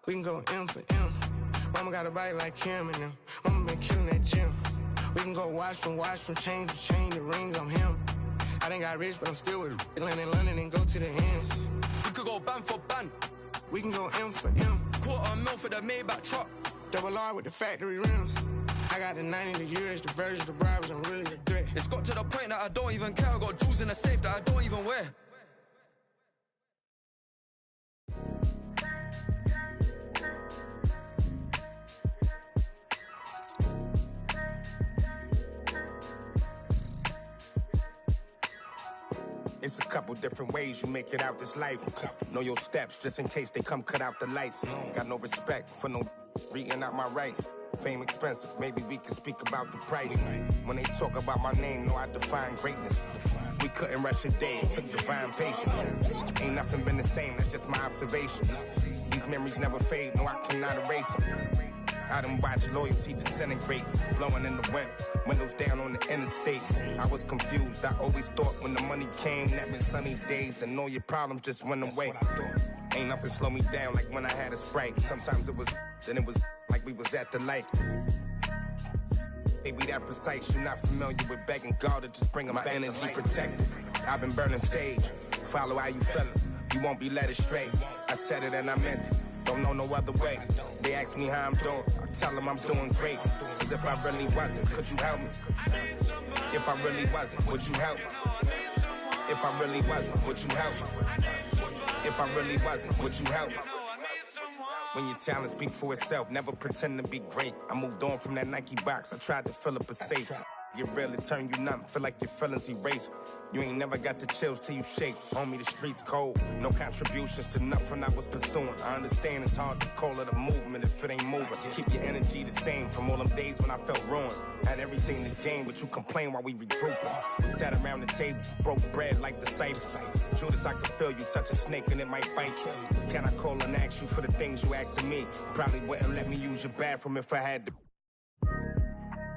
We can go M for M. Mama got a body like Kim and them. Mama been killing that gym. We can go watch from chain to chain, the rings on him. I done got rich, but I'm still with land in London and go to the ends. We could go band for band. We can go M for M. $250,000 for the Maybach truck. Double R with the factory rims. I got the 90, the years, the versions, the bribes, I'm really the threat. It's got to the point that I don't even care. I got jewels in the safe that I don't even wear. It's a couple different ways you make it out this life. Know your steps just in case they come cut out the lights. Got no respect for no reading out my rights. Fame expensive, maybe we can speak about the price. When they talk about my name, know I define greatness. We couldn't rush a day, it took divine patience. Ain't nothing been the same, that's just my observation. These memories never fade, no I cannot erase them. I done watched loyalty disintegrate, blowing in the wind, windows down on the interstate. I was confused, I always thought when the money came, that meant sunny days and all your problems just went away. Ain't nothing slow me down like when I had a Sprite. Sometimes it was, then it was like we was at the light. Baby, that precise, you not familiar with begging God to just bring 'em back. My energy protected, I've been burning sage. Follow how you feelin', you won't be led astray. I said it and I meant it. Don't know no other way. They ask me how I'm doing, I tell them I'm doing great. Cause if I really wasn't, could you help me? If I really wasn't, would you help me? If I really wasn't, would you help me? If I really wasn't, would you help me? When your talent speak for itself, never pretend to be great. I moved on from that Nike box, I tried to fill up a safe. Get real, it turn you numb, feel like your feelings erase. You ain't never got the chills till you shake. Homie, the streets cold. No contributions to nothing I was pursuing. I understand it's hard to call it a movement if it ain't moving. Keep your energy the same from all them days when I felt ruined. Had everything to gain, but you complain while we regrouping. We sat around the table, broke bread like the Cypher. Judas, I could feel you touch a snake and it might bite you. Can I call and ask you for the things you asking me? Probably wouldn't let me use your bathroom if I had to.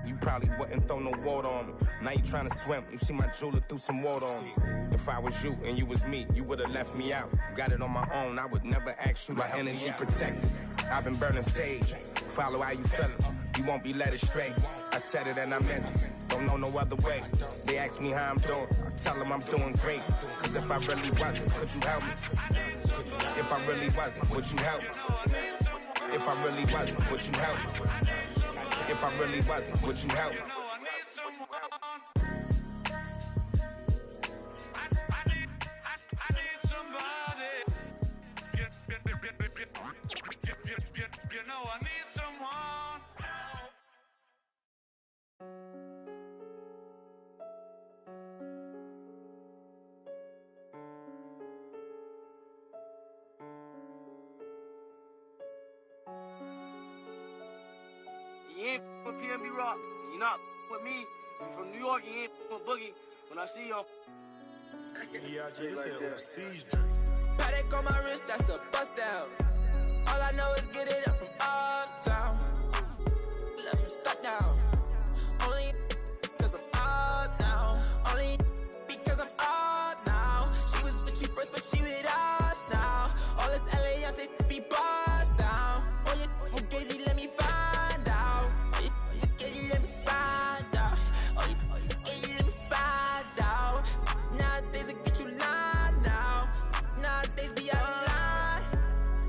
You probably wouldn't throw no water on me. Now you trying to swim, you see my jeweler threw some water on me. If I was you and you was me, you would've left me out. Got it on my own, I would never ask you to help me. My energy protected, I've been burning sage. Follow how you feelin', you won't be led astray. I said it and I meant it, don't know no other way. They ask me how I'm doing, I tell them I'm doing great. Cause if I really wasn't, could you help me? If I really wasn't, would you help me? If I really wasn't, would you help me? If I really wasn't, would you help? You ain't with PNB Rock, you're not with me. You from New York, you ain't with Boogie. When I see you on Paddock on my wrist, that's a bust down. All I know is get it up from uptown. Left him stuck down. Only cause I'm up now. Only because I'm up now. She was with you first, but she with us now. All this LA on to be bust down. Oh, you fugazi, let me find out. Oh, you fugazi, let me find out. Oh, you fugazi, let me find out. Nowadays, I get you lying now. Nowadays, be out of line.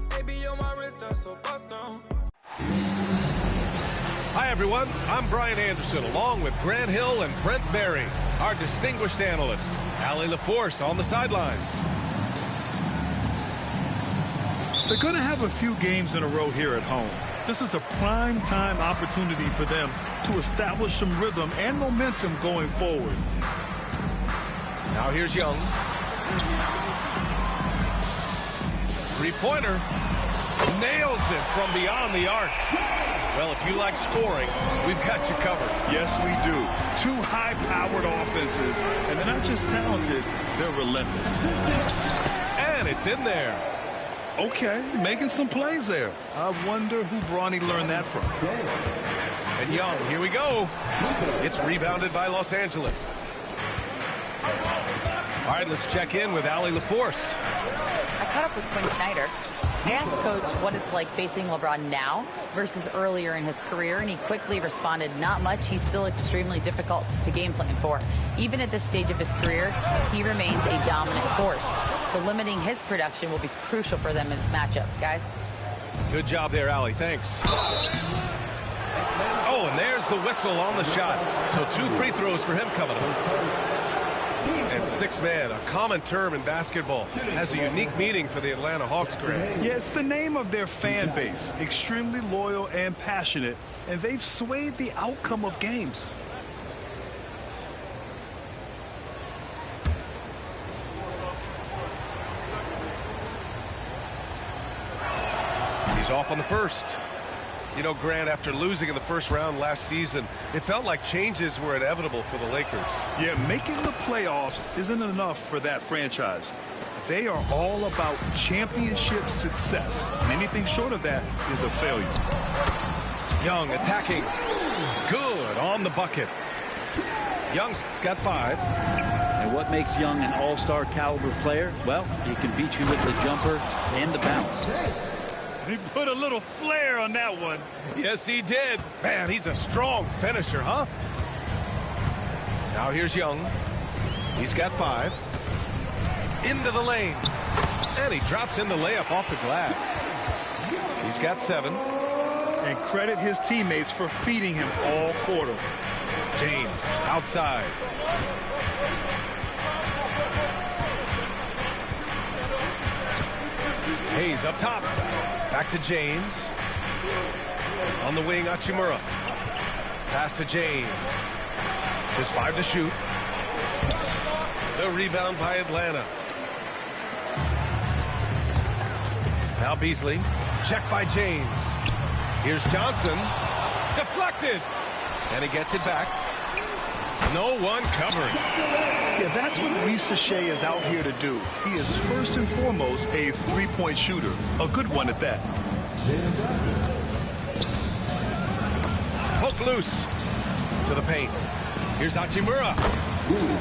Baby, on my wrist, that's a bust down. Hi, everyone. I'm Brian Anderson, along with Grant Hill and Brent Berry, our distinguished analyst. Allie LaForce on the sidelines. They're going to have a few games in a row here at home. This is a prime time opportunity for them to establish some rhythm and momentum going forward. Now here's Young. Three-pointer. Nails it from beyond the arc. Well, if you like scoring, we've got you covered. Yes, we do. Two high-powered offenses, and they're not just talented, they're relentless. And it's in there. Okay, making some plays there. I wonder who Bronny learned that from. And Young, here we go. It's rebounded by Los Angeles. All right, let's check in with Allie LaForce. I caught up with Quinn Snyder. I asked Coach what it's like facing LeBron now versus earlier in his career, and he quickly responded, not much. He's still extremely difficult to game plan for. Even at this stage of his career, he remains a dominant force. So limiting his production will be crucial for them in this matchup. Guys? Good job there, Allie. Thanks. Oh, and there's the whistle on the shot. So 2 free throws for him coming up. And 6-man, a common term in basketball, has a unique meaning for the Atlanta Hawks, Grant. Yeah, it's the name of their fan base. Extremely loyal and passionate, and they've swayed the outcome of games. He's off on the first. You know, Grant, after losing in the first round last season, it felt like changes were inevitable for the Lakers. Yeah, making the playoffs isn't enough for that franchise. They are all about championship success. And anything short of that is a failure. Young attacking. Good on the bucket. Young's got 5. And what makes Young an all-star caliber player? Well, he can beat you with the jumper and the bounce. He put a little flair on that one. Yes, he did. Man, he's a strong finisher, huh? Now here's Young. He's got 5. Into the lane. And he drops in the layup off the glass. He's got 7. And credit his teammates for feeding him all quarter. James outside. Hayes up top. Back to James. On the wing, Hachimura. Pass to James. Just 5 to shoot. The rebound by Atlanta. Now Beasley. Check by James. Here's Johnson. Deflected. And he gets it back. No one covering. Yeah, that's what Risa Shea is out here to do. He is first and foremost a three-point shooter. A good one at that. Poke loose to the paint. Here's Hachimura.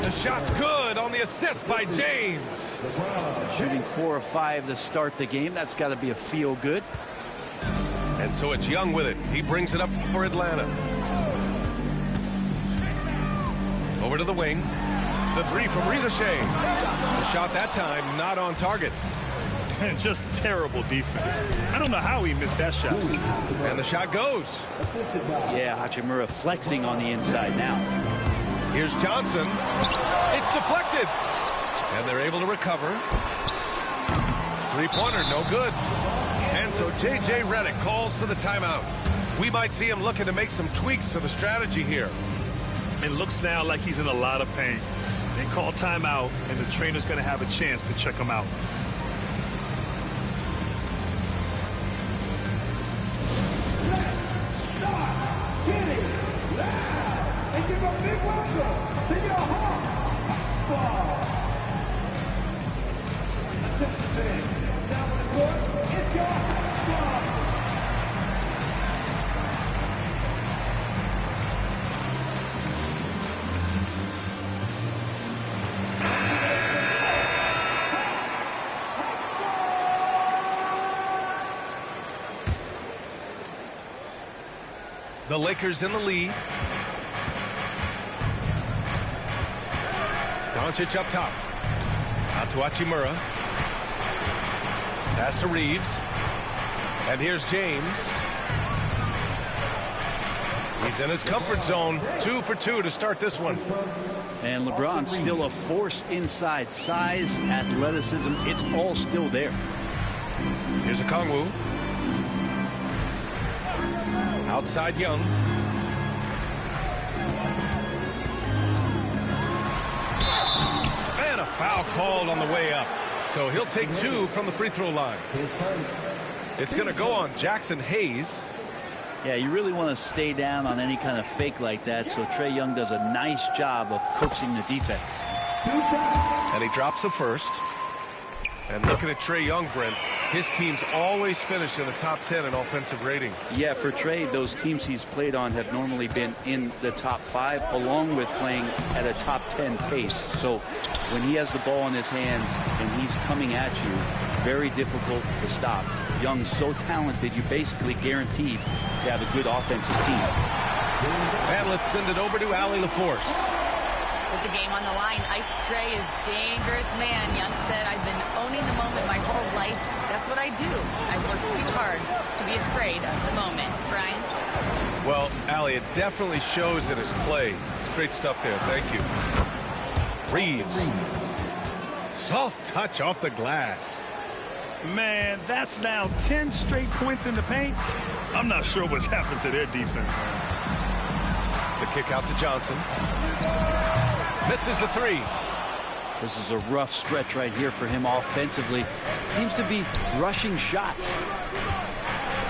The shot's good on the assist by James. Shooting 4 of 5 to start the game. That's got to be a feel good. And so it's Young with it. He brings it up for Atlanta. Over to the wing. The 3 from Risa Shea. The shot that time not on target. And just terrible defense. I don't know how he missed that shot. And the shot goes. Yeah, Hachimura flexing on the inside now. Here's Johnson. It's deflected. And they're able to recover. 3-pointer, no good. And so J.J. Redick calls for the timeout. We might see him looking to make some tweaks to the strategy here. It looks now like he's in a lot of pain. They call timeout, and the trainer's going to have a chance to check him out. Let's start getting loud and give a big welcome to your Hawks Squad. Attention fans, now on the court, it's your Hawks Squad. The Lakers in the lead. Doncic up top. Out to Hachimura. Pass to Reeves. And here's James. He's in his comfort zone. 2 for 2 to start this one. And LeBron still a force inside. Size, athleticism, it's all still there. Here's Okongwu. Outside Young. And a foul called on the way up. So he'll take 2 from the free throw line. It's going to go on Jackson Hayes. Yeah, you really want to stay down on any kind of fake like that, so Trae Young does a nice job of coaxing the defense. And he drops the first. And looking at Trae Young, Brent, his teams always finish in the top 10 in offensive rating. Yeah, for Trae, those teams he's played on have normally been in the top 5, along with playing at a top 10 pace. So when he has the ball in his hands and he's coming at you, very difficult to stop. Young's so talented, you're basically guaranteed to have a good offensive team. And let's send it over to Allie LaForce. With the game on the line, Ice Trey is dangerous man. Young said, I've been owning the moment my whole life. That's what I do. I've worked too hard to be afraid of the moment. Brian? Well, Allie, it definitely shows in his play. It's great stuff there. Thank you. Reeves. Soft touch off the glass. Man, that's now 10 straight points in the paint. I'm not sure what's happened to their defense. The kick out to Johnson. Misses the three. This is a rough stretch right here for him offensively. Seems to be rushing shots.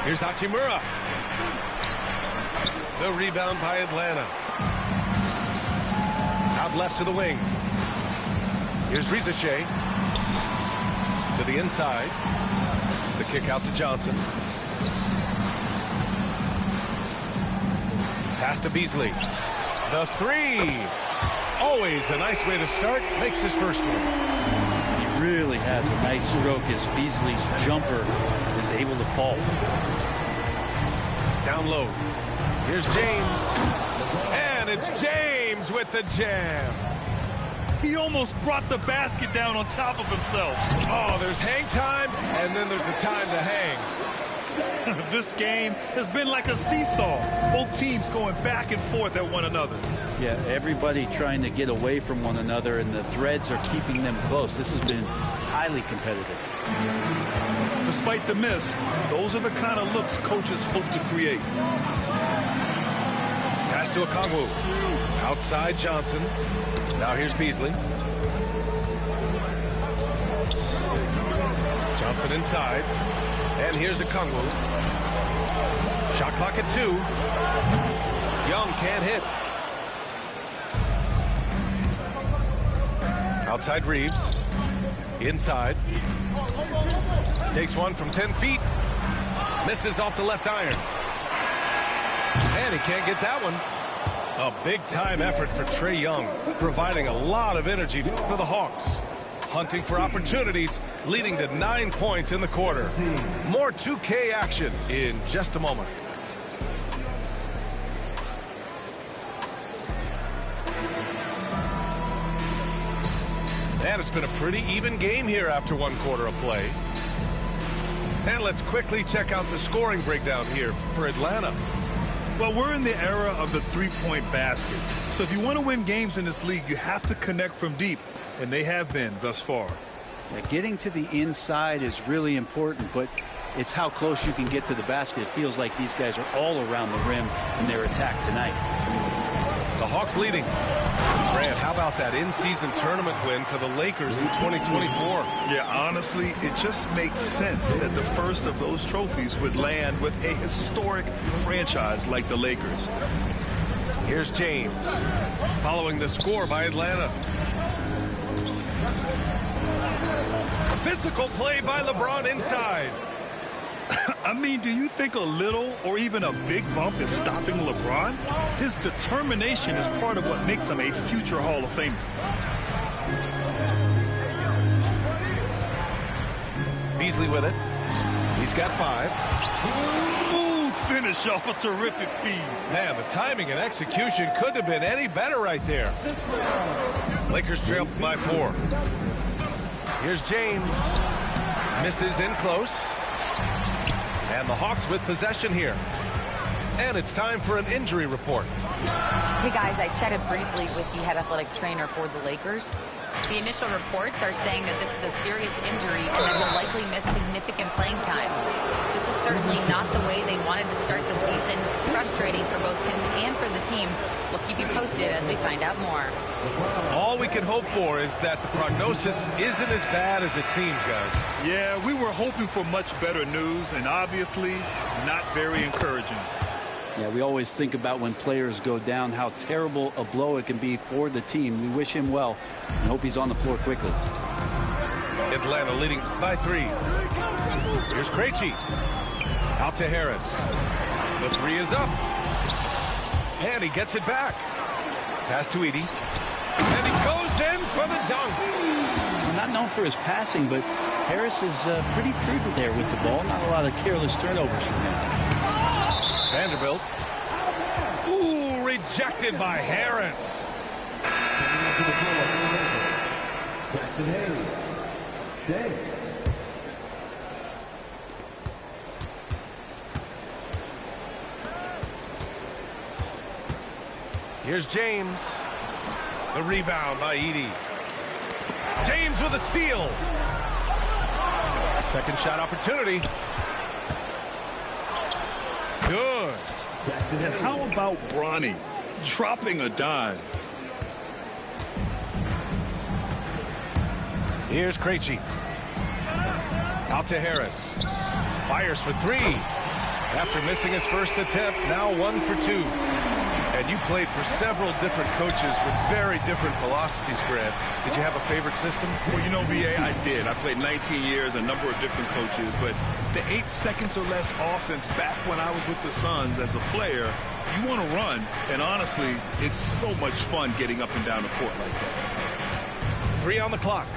Here's Hachimura. The rebound by Atlanta. Out left to the wing. Here's Rizache. To the inside. The kick out to Johnson. Pass to Beasley. The three. Always a nice way to start. Makes his first one. He really has a nice stroke as Beasley's jumper is able to fall. Down low. Here's James. And it's James with the jam. He almost brought the basket down on top of himself. Oh, there's hang time, and then there's the time to hang. This game has been like a seesaw. Both teams going back and forth at one another. Yeah, everybody trying to get away from one another, and the threads are keeping them close. This has been highly competitive. Despite the miss, those are the kind of looks coaches hope to create. Pass to Okongwu. Outside Johnson. Now here's Beasley. Johnson inside. And here's Okongwu. Shot clock at 2. Young can't hit. Outside Reeves. Inside. Takes one from 10 feet. Misses off the left iron. And he can't get that one. A big-time effort for Trae Young, providing a lot of energy for the Hawks. Hunting for opportunities, leading to 9 points in the quarter. More 2K action in just a moment. And it's been a pretty even game here after 1 quarter of play. And let's quickly check out the scoring breakdown here for Atlanta. Well, we're in the era of the three-point basket. So if you want to win games in this league, you have to connect from deep, and they have been thus far. Yeah, getting to the inside is really important, but it's how close you can get to the basket. It feels like these guys are all around the rim in their attack tonight. The Hawks leading. Grant, how about that in-season tournament win for the Lakers in 2024? Yeah, honestly, it just makes sense that the first of those trophies would land with a historic franchise like the Lakers. Here's James, following the score by Atlanta. Physical play by LeBron inside. I mean, do you think a little or even a big bump is stopping LeBron? His determination is part of what makes him a future Hall of Famer. Beasley with it. He's got 5. Smooth finish off a terrific feed. Man, the timing and execution couldn't have been any better right there. Lakers trail by 4. Here's James. Misses in close. And the Hawks with possession here. And it's time for an injury report. Hey guys, I chatted briefly with the head athletic trainer for the Lakers. The initial reports are saying that this is a serious injury and that he'll likely miss significant playing time. This is certainly not the way they wanted to start the season. Frustrating for both him and for the team. We'll keep you posted as we find out more. All we can hope for is that the prognosis isn't as bad as it seems, guys. Yeah, we were hoping for much better news, and obviously not very encouraging. Yeah, we always think about when players go down, how terrible a blow it can be for the team. We wish him well and hope he's on the floor quickly. Atlanta leading by 3. Here's Krejci. Out to Harris. The 3 is up. And he gets it back. Pass to Edey. And he goes in for the dunk. Not known for his passing, but Harris is pretty prudent there with the ball. Not a lot of careless turnovers from him. Vanderbilt. Ooh, rejected by Harris. Jackson Hayes. Day. Here's James. The rebound by Edey. James with a steal. Second shot opportunity. Good. And how about Bronny dropping a dime? Here's Krejci. Out to Harris. Fires for three. After missing his first attempt, now 1 for 2. And you played for several different coaches with very different philosophies, Grant. Did you have a favorite system? Well, you know, B.A., I did. I played 19 years, a number of different coaches, but the 8 seconds or less offense back when I was with the Suns as a player, you want to run, and honestly, it's so much fun getting up and down the court like that. 3 on the clock.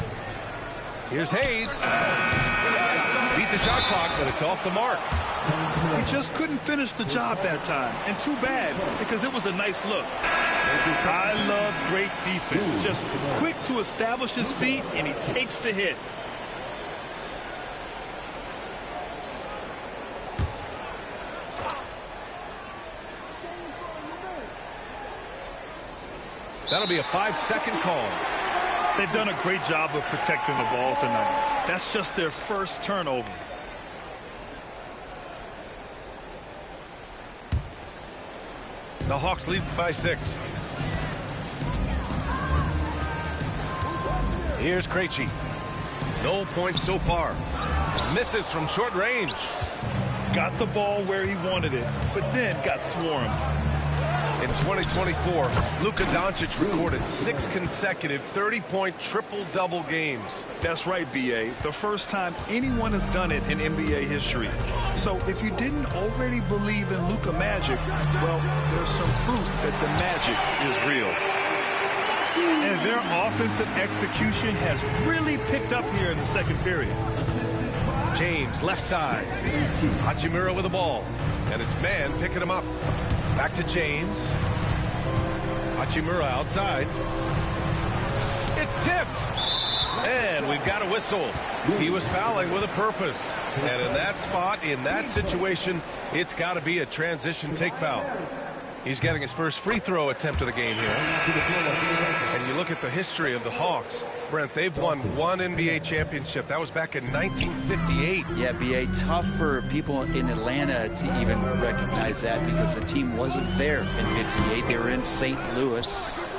Here's Hayes. Beat the shot clock, but it's off the mark. He just couldn't finish the job that time, and too bad, because it was a nice look. I love great defense. Just quick to establish his feet, and he takes the hit. That'll be a 5-second call. They've done a great job of protecting the ball tonight. That's just their first turnover. The Hawks lead by 6. Here's Krejci. No points so far. Misses from short range. Got the ball where he wanted it, but then got swarmed. In 2024, Luka Doncic recorded 6 consecutive 30-point triple-double games. That's right, B.A. The first time anyone has done it in NBA history. So if you didn't already believe in Luka magic, well, there's some proof that the magic is real. And their offensive execution has really picked up here in the second period. James, left side. Hachimura with the ball. And it's man picking him up. Back to James. Hachimura outside. It's tipped. And we've got a whistle. He was fouling with a purpose. And in that spot, in that situation, it's got to be a transition take foul. He's getting his first free throw attempt of the game here. And you look at the history of the Hawks. Brent, they've won 1 NBA championship. That was back in 1958. Yeah, B.A., tough for people in Atlanta to even recognize that because the team wasn't there in 58. They were in St. Louis,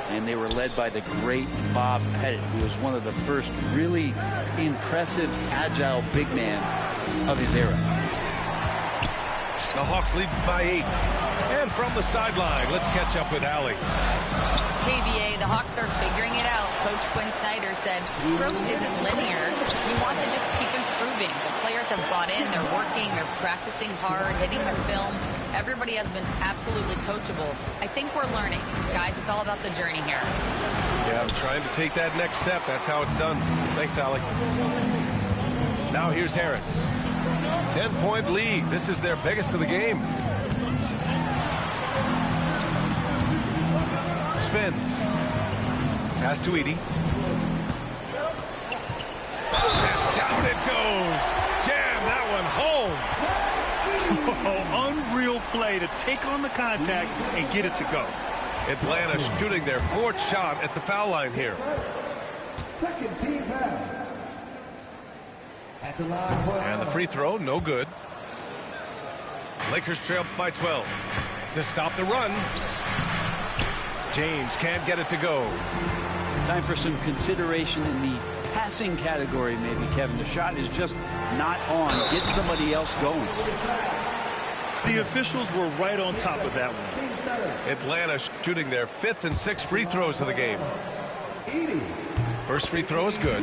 and they were led by the great Bob Pettit, who was one of the first really impressive, agile big man of his era. The Hawks lead by 8. And from the sideline, let's catch up with Allie. KBA, the Hawks are figuring it out. Coach Quinn Snyder said growth isn't linear. You want to just keep improving. The players have bought in. They're working. They're practicing hard, hitting the film. Everybody has been absolutely coachable. I think we're learning. Guys, it's all about the journey here. Yeah, I'm trying to take that next step. That's how it's done. Thanks, Allie. Now here's Harris. 10-point lead. This is their biggest of the game. Spins. Pass to Edey. And down it goes. Jam that one home. Oh, unreal play to take on the contact and get it to go. Atlanta shooting their 4th shot at the foul line here. Second team foul. At the line for And the free throw, no good. Lakers trail by 12. To stop the run. James can't get it to go. Time for some consideration in the passing category, maybe, Kevin. The shot is just not on. Get somebody else going. The officials were right on top of that one. Atlanta shooting their 5th and 6th free throws of the game. First free throw is good.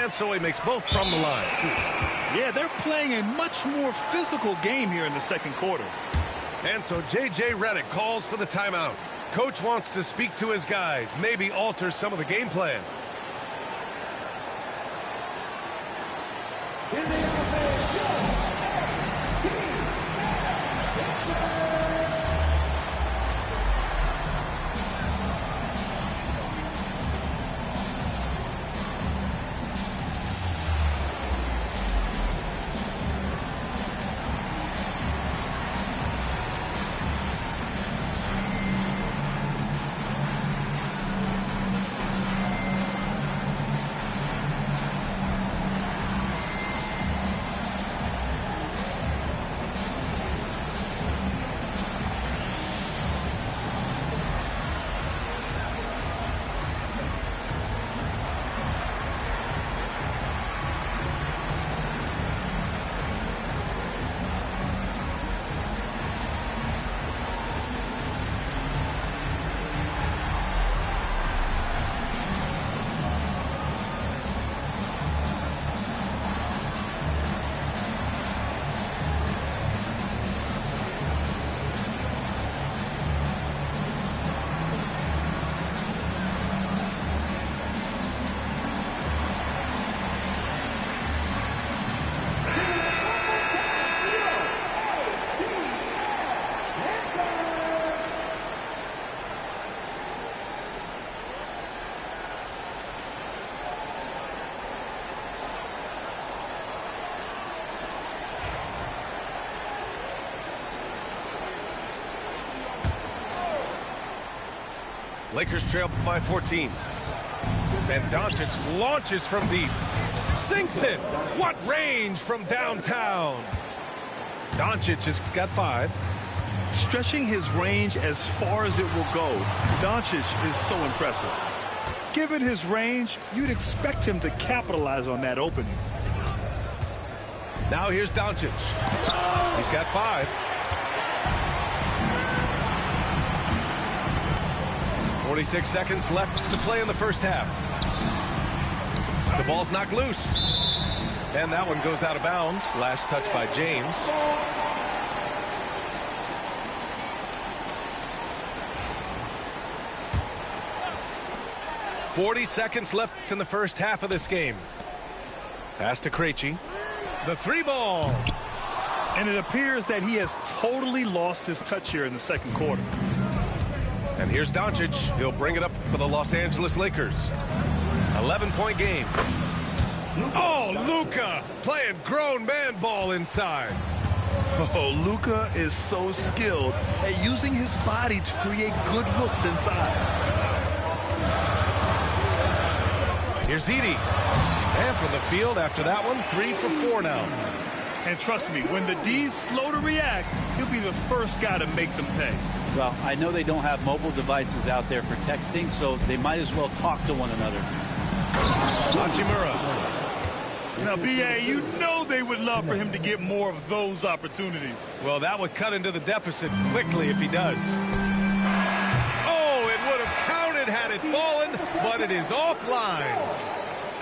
And so he makes both from the line. Yeah, they're playing a much more physical game here in the second quarter. And so J.J. Redick calls for the timeout. Coach wants to speak to his guys, maybe alter some of the game plan. Lakers trail by 14. And Doncic launches from deep. Sinks it. What range from downtown. Doncic has got 5. Stretching his range as far as it will go, Doncic is so impressive. Given his range, you'd expect him to capitalize on that opening. Now here's Doncic. He's got 5. 46 seconds left to play in the first half. The ball's knocked loose. And that one goes out of bounds. Last touch by James. .40 seconds left in the first half of this game. Pass to Krejci. The 3 ball. And it appears that he has totally lost his touch here in the second quarter. And here's Doncic. He'll bring it up for the Los Angeles Lakers. 11-point game. Oh, Luka playing grown man ball inside. Oh, Luka is so skilled at using his body to create good looks inside. Here's Edey. And from the field after that one, 3 for 4 now. And trust me, when the D's slow to react, he'll be the first guy to make them pay. Well, I know they don't have mobile devices out there for texting, so they might as well talk to one another. Hachimura. Now, B.A., you know they would love for him to get more of those opportunities. Well, that would cut into the deficit quickly if he does. Oh, it would have counted had it fallen, but it is offline.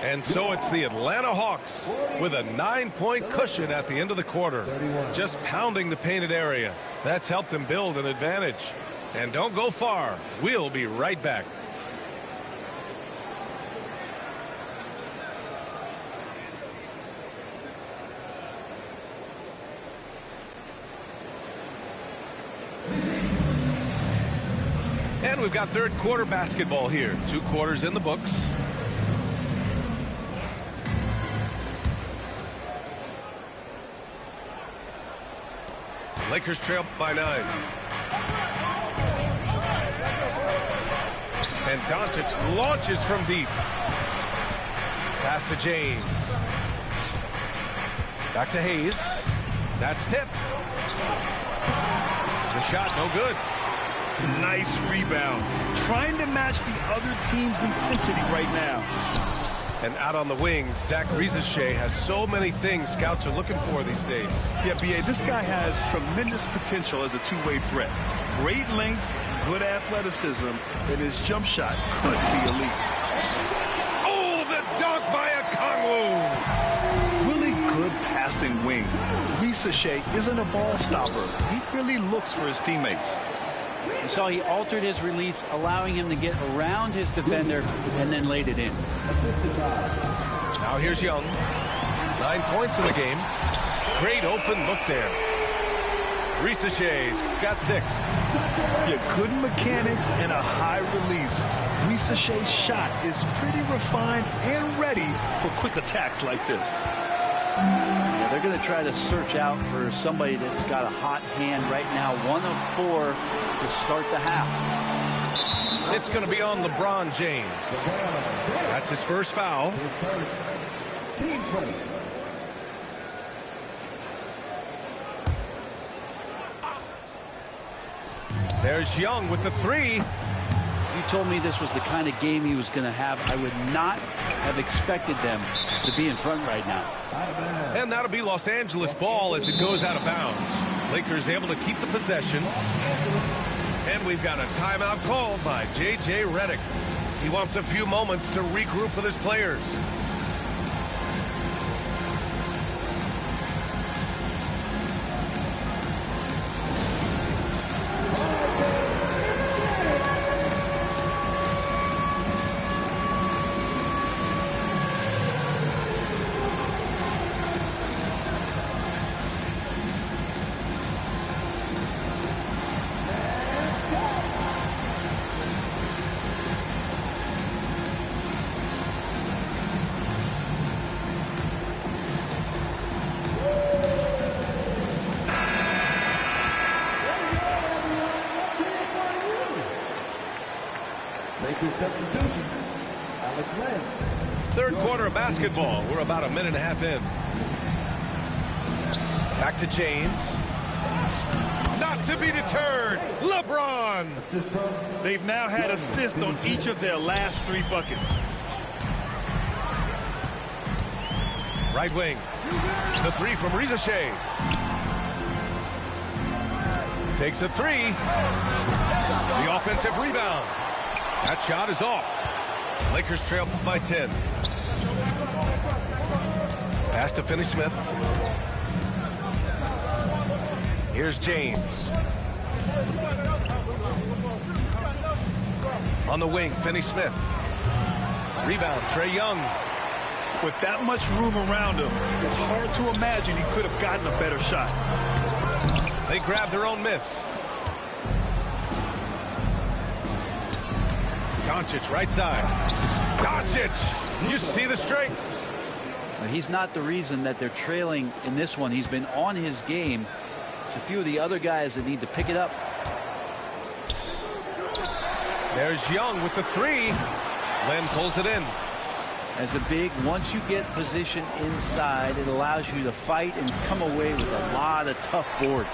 And so it's the Atlanta Hawks with a 9-point cushion at the end of the quarter. Just pounding the painted area. That's helped him build an advantage. And don't go far. We'll be right back. And we've got third quarter basketball here. 2 quarters in the books. Lakers trail by 9. And Doncic launches from deep. Pass to James. Back to Hayes. That's tipped. The shot no good. Nice rebound. Trying to match the other team's intensity right now. And out on the wings, Zach Rizachet has so many things scouts are looking for these days. Yeah, B.A., this guy has tremendous potential as a two-way threat. Great length, good athleticism, and his jump shot could be elite. Oh, the dunk by Okongwu. missing wing. Risache isn't a ball stopper. He really looks for his teammates. You saw he altered his release, allowing him to get around his defender and then laid it in. Now here's Young. 9 points in the game. Great open look there. Risache's got 6. Yeah, good mechanics and a high release. Risache's shot is pretty refined and ready for quick attacks like this. Yeah, they're going to try to search out for somebody that's got a hot hand right now. 1 of 4 to start the half. It's going to be on LeBron James. That's his first foul. There's Young with the 3. If you told me this was the kind of game he was going to have, I would not have expected them to be in front right now. And that'll be Los Angeles ball as it goes out of bounds. Lakers able to keep the possession. And we've got a timeout called by J.J. Redick. He wants a few moments to regroup with his players. Substitution. Alex Len. Third quarter of basketball. We're about a minute and a half in. Back to James. Not to be deterred. LeBron. They've now had assists on each of their last 3 buckets. Right wing. The 3 from Risache. Takes a 3. The offensive rebound. That shot is off. Lakers trail by 10. Pass to Finney-Smith. Here's James. On the wing, Finney-Smith. Rebound, Trae Young. With that much room around him, it's hard to imagine he could have gotten a better shot. They grab their own miss. Doncic, right side. Doncic, you see the strength. He's not the reason that they're trailing in this one. He's been on his game. It's a few of the other guys that need to pick it up. There's Young with the 3. Len pulls it in. As a big, once you get position inside, it allows you to fight and come away with a lot of tough boards.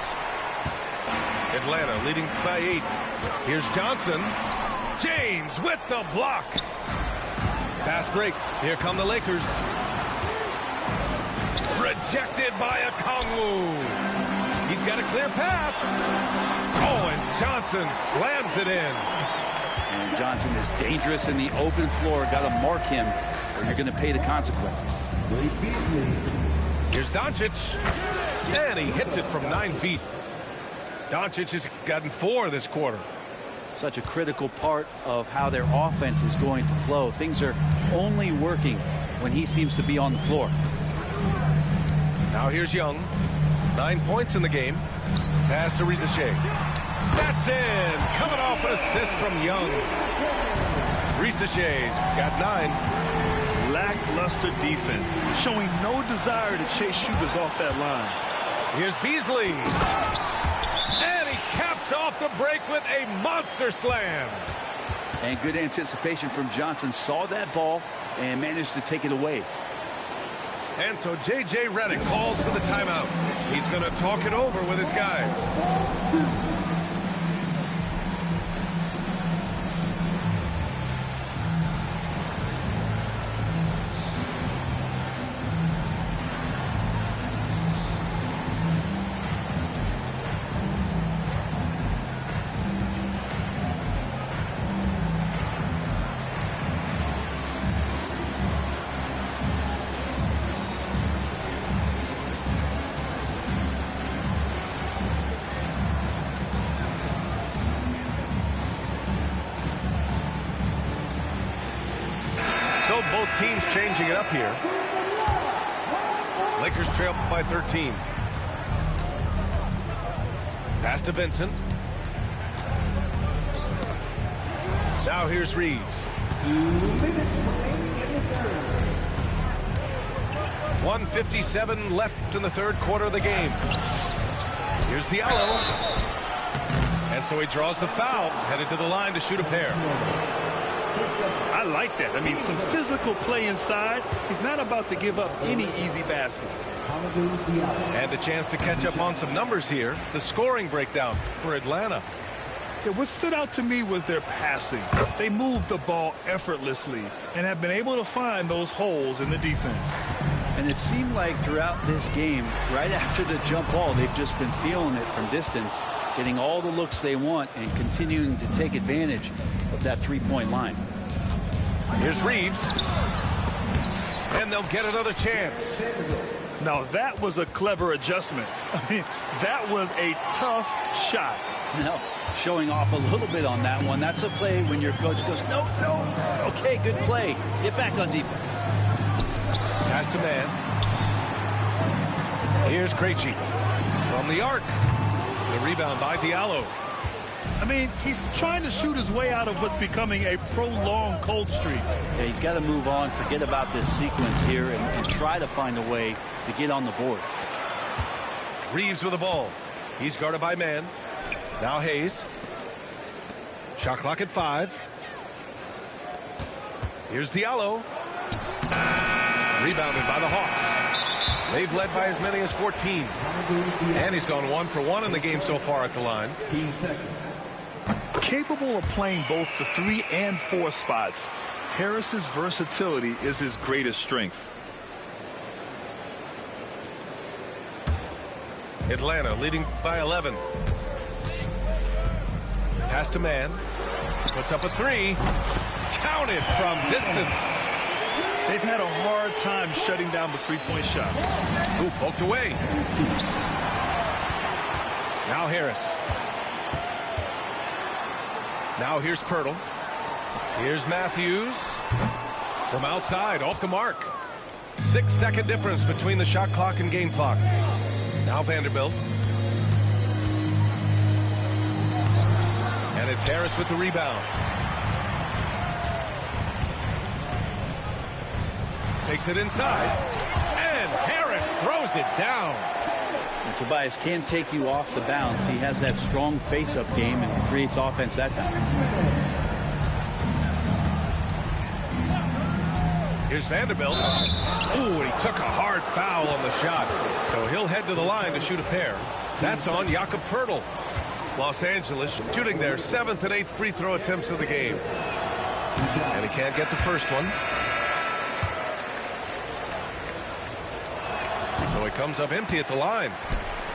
Atlanta leading by 8. Here's Johnson. James with the block. Fast break. Here come the Lakers. Rejected by Okongwu. He's got a clear path. Oh, and Johnson slams it in. And Johnson is dangerous in the open floor. Got to mark him or you're going to pay the consequences. Here's Doncic. And he hits it from 9 feet. Doncic has gotten 4 this quarter. Such a critical part of how their offense is going to flow. Things are only working when he seems to be on the floor. Now here's Young. 9 points in the game. Pass to Risache. That's in. Coming off an assist from Young. Risache's got 9. Lackluster defense, showing no desire to chase shooters off that line. Here's Beasley. And he caps off the break with a monster slam. And good anticipation from Johnson. Saw that ball and managed to take it away. And so J.J. Redick calls for the timeout. He's going to talk it over with his guys. So both teams changing it up here. Lakers trail by 13. Pass to Vincent. Now here's Reeves. 2 minutes remaining in the third. 1:57 left in the third quarter of the game. Here's Diallo. And so he draws the foul, headed to the line to shoot a pair. I like that. I mean, some physical play inside. He's not about to give up any easy baskets. And a chance to catch up on some numbers here. The scoring breakdown for Atlanta. Yeah, what stood out to me was their passing. They moved the ball effortlessly and have been able to find those holes in the defense. And it seemed like throughout this game, right after the jump ball, they've just been feeling it from distance, getting all the looks they want and continuing to take advantage of that three-point line. Here's Reeves. And they'll get another chance. Now that was a clever adjustment. I mean, that was a tough shot. Now, showing off a little bit on that one. That's a play when your coach goes, no, no. Okay, good play. Get back on defense. Pass to man. Here's Krejci from the arc. The rebound by Diallo. I mean, he's trying to shoot his way out of what's becoming a prolonged cold streak. Yeah, he's got to move on, forget about this sequence here, and try to find a way to get on the board. Reeves with the ball. He's guarded by man. Now Hayes. Shot clock at 5. Here's Diallo. Rebounded by the Hawks. They've led by as many as 14. And he's gone 1 for 1 in the game so far at the line. Capable of playing both the 3 and 4 spots, Harris's versatility is his greatest strength. Atlanta leading by 11. Pass to man. Puts up a 3. Counted from distance. They've had a hard time shutting down the three-point shot. Ooh, poked away. Now Harris. Now here's Pirtle. Here's Matthews. From outside, off the mark. 6-second difference between the shot clock and game clock. Now Vanderbilt. And it's Harris with the rebound. Takes it inside. And Harris throws it down. And Tobias can take you off the bounce. He has that strong face-up game and creates offense that time. Here's Vanderbilt. Ooh, and he took a hard foul on the shot. So he'll head to the line to shoot a pair. That's on Jakob Pirtle. Los Angeles shooting their 7th and 8th free throw attempts of the game. And he can't get the first one. So he comes up empty at the line.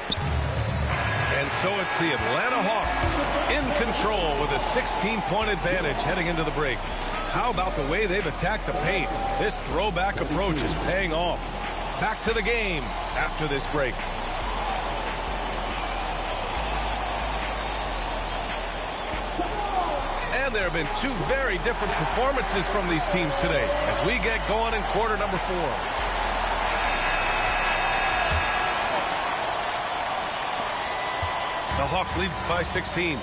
And so it's the Atlanta Hawks in control with a 16-point advantage heading into the break. How about the way they've attacked the paint? This throwback approach is paying off. Back to the game after this break. And there have been 2 very different performances from these teams today as we get going in quarter number 4. The Hawks lead by 16.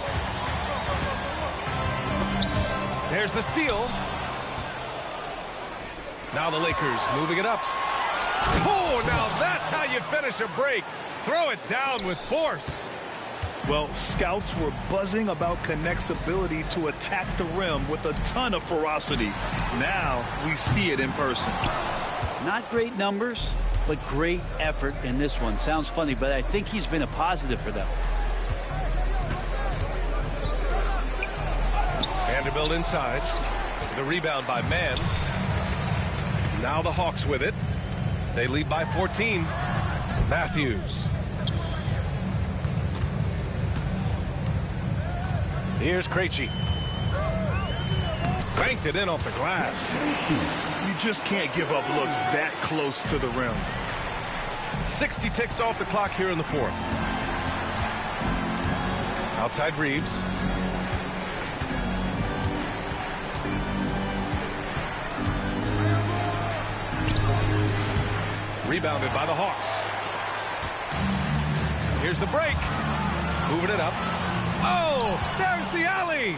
There's the steal. Now the Lakers moving it up. Oh, now that's how you finish a break. Throw it down with force. Well, scouts were buzzing about Connect's ability to attack the rim with a ton of ferocity. Now we see it in person. Not great numbers, but great effort in this one. Sounds funny, but I think he's been a positive for them. Vanderbilt inside. The rebound by Mann. Now the Hawks with it. They lead by 14. Matthews. Here's Krejci. Banked it in off the glass. You just can't give up looks that close to the rim. 60 ticks off the clock here in the 4th. Outside Reeves. rebounded by the Hawks. Here's the break. Moving it up. Oh, there's the alley.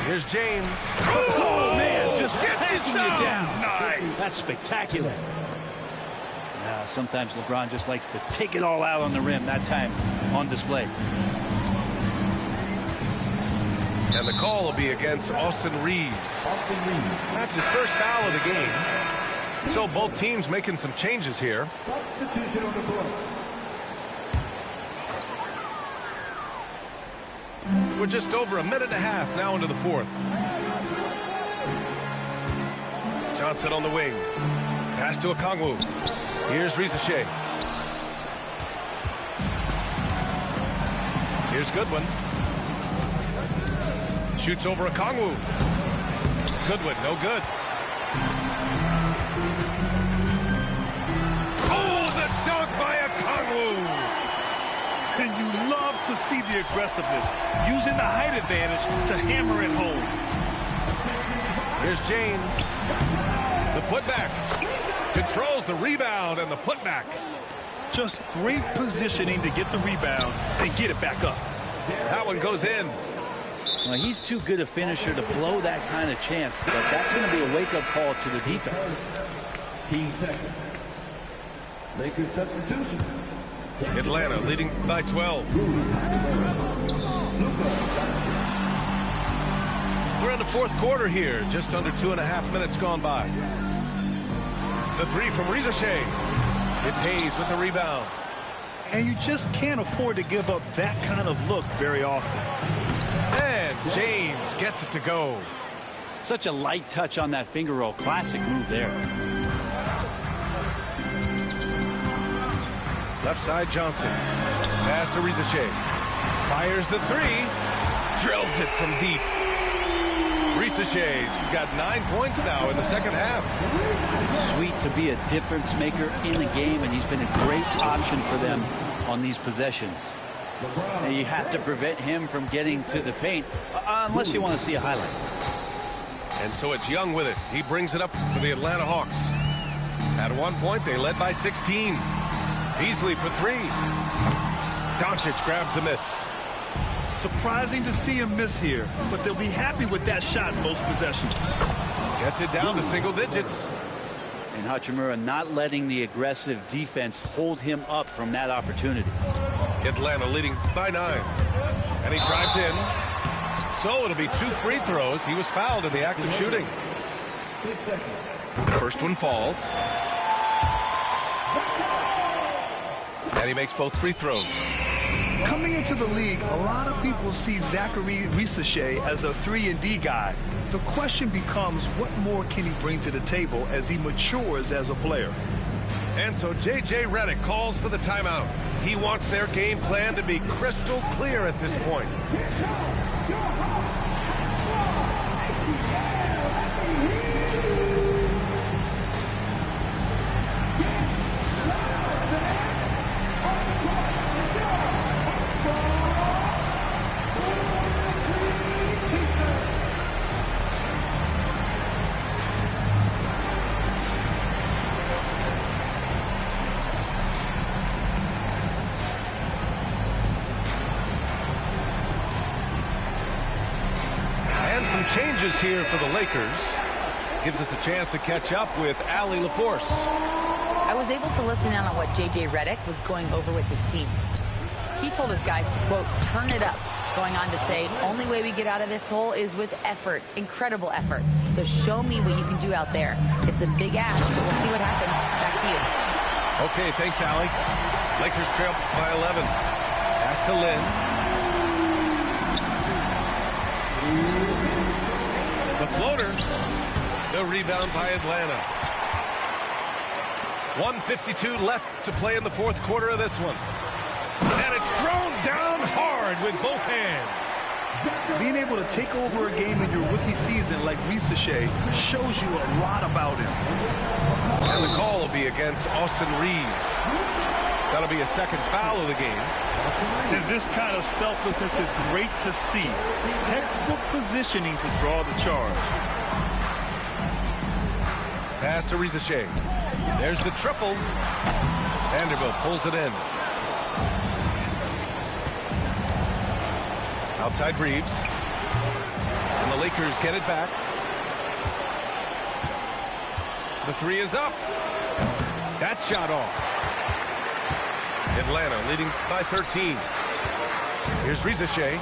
Here's James. Oh, man, just gets you down. Nice. That's spectacular. Sometimes LeBron just likes to take it all out on the rim. That time on display. And the call will be against Austin Reeves. That's his first foul of the game. So both teams making some changes here. Substitution on the court. We're just over a minute and a half now into the fourth. Johnson on the wing. Pass to Okongwu. Here's Risache. Here's Goodwin. Shoots over Okongwu. Goodwin, no good. Oh, the dunk by Okongwu. And you love to see the aggressiveness, using the height advantage to hammer it home. Here's James. The putback. Controls the rebound and the putback. Just great positioning to get the rebound and get it back up. That one goes in. Well, he's too good a finisher to blow that kind of chance, but that's going to be a wake-up call to the defense. 15 seconds. Lakers substitution. Atlanta leading by 12. We're in the fourth quarter here. Just under 2.5 minutes gone by. The three from Risache. It's Hayes with the rebound. And you just can't afford to give up that kind of look very often. And James gets it to go. Such a light touch on that finger roll. Classic move there. Left side Johnson. Pass to Risache. Fires the three. Drills it from deep. Risache's got 9 points now in the second half. Sweet to be a difference maker in the game, and he's been a great option for them on these possessions. Now you have to prevent him from getting to the paint, unless you want to see a highlight. And so it's Young with it. He brings it up for the Atlanta Hawks. At one point, they led by 16. Beasley for three. Doncic grabs the miss. Surprising to see him miss here, but they'll be happy with that shot most possessions. Gets it down to single digits. And Hachimura not letting the aggressive defense hold him up from that opportunity. Atlanta leading by 9. And he drives in. So it'll be 2 free throws. He was fouled in the act of shooting. The first one falls. And he makes both free throws. Coming into the league, a lot of people see Zachary Risache as a 3-and-D guy. The question becomes, what more can he bring to the table as he matures as a player? And so J.J. Redick calls for the timeout. He wants their game plan to be crystal clear at this point. Changes here for the Lakers. Gives us a chance to catch up with Allie LaForce. I was able to listen in on what J.J. Redick was going over with his team. He told his guys to, quote, turn it up, going on to say, only way we get out of this hole is with effort, incredible effort. So show me what you can do out there. It's a big ask, but we'll see what happens. Back to you. Okay, thanks, Allie. Lakers trail by 11. Pass to Lynn. The floater. The rebound by Atlanta. 1:52 left to play in the fourth quarter of this one. And it's thrown down hard with both hands. Being able to take over a game in your rookie season like Risache shows you a lot about him. And the call will be against Austin Reeves. That'll be a second foul of the game. And this kind of selflessness is great to see. Textbook positioning to draw the charge. Pass to Risache. There's the triple. Vanderbilt pulls it in. Outside Reeves. And the Lakers get it back. The three is up. That shot off. Atlanta leading by 13. Here's Rizeshe.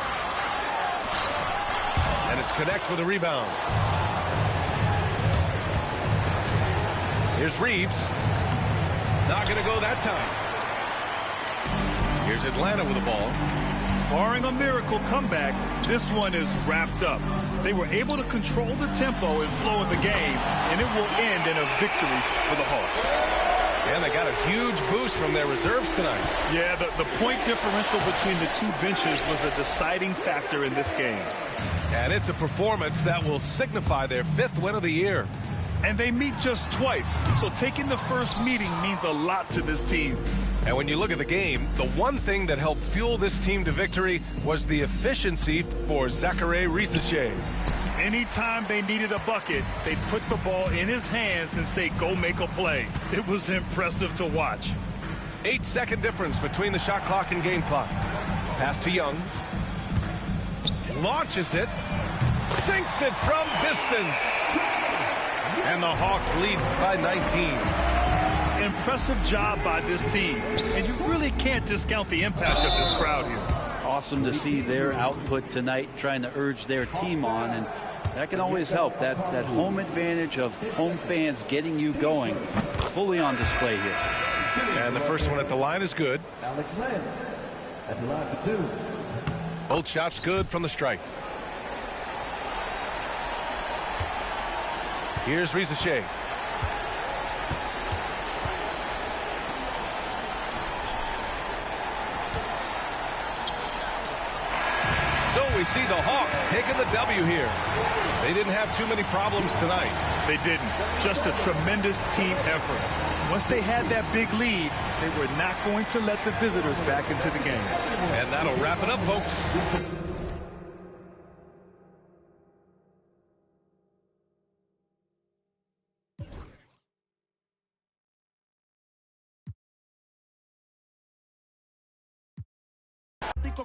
And it's Connect with a rebound. Here's Reeves. Not going to go that time. Here's Atlanta with the ball. Barring a miracle comeback, this one is wrapped up. They were able to control the tempo and flow of the game, and it will end in a victory for the Hawks. And they got a huge boost from their reserves tonight. Yeah, the point differential between the two benches was a deciding factor in this game. And it's a performance that will signify their 5th win of the year. And they meet just twice, so taking the first meeting means a lot to this team. And when you look at the game, the one thing that helped fuel this team to victory was the efficiency for Zaccharie Rizeshe. Anytime they needed a bucket, they'd put the ball in his hands and say, go make a play. It was impressive to watch. 8-second difference between the shot clock and game clock. Pass to Young. Launches it. Sinks it from distance. And the Hawks lead by 19. Impressive job by this team. And you really can't discount the impact of this crowd here. Awesome to see their output tonight, trying to urge their team on, and that can always help. That home advantage of home fans getting you going, fully on display here. And the first one at the line is good. Alex Len at the line for 2. Both shots good from the strike. Here's Rizeshe. So we see the Hawks taking the W here. They didn't have too many problems tonight. They didn't. Just a tremendous team effort. Once they had that big lead, they were not going to let the visitors back into the game. And that'll wrap it up, folks.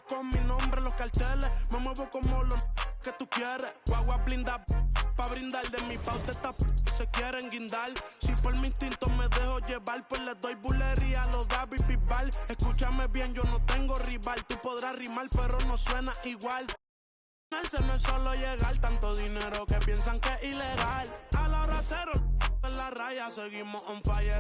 Con mi nombre los carteles, me muevo como lo que tú quieres. Guagua blinda pa' brindar, de mi pauta esta se quieren guindar. Si por mi instinto me dejo llevar, pues les doy bulería a los David Bisbal. Escúchame bien, yo no tengo rival. Tú podrás rimar, pero no suena igual. No es solo llegar, tanto dinero que piensan que es ilegal. A la hora cero, en la raya seguimos on fire.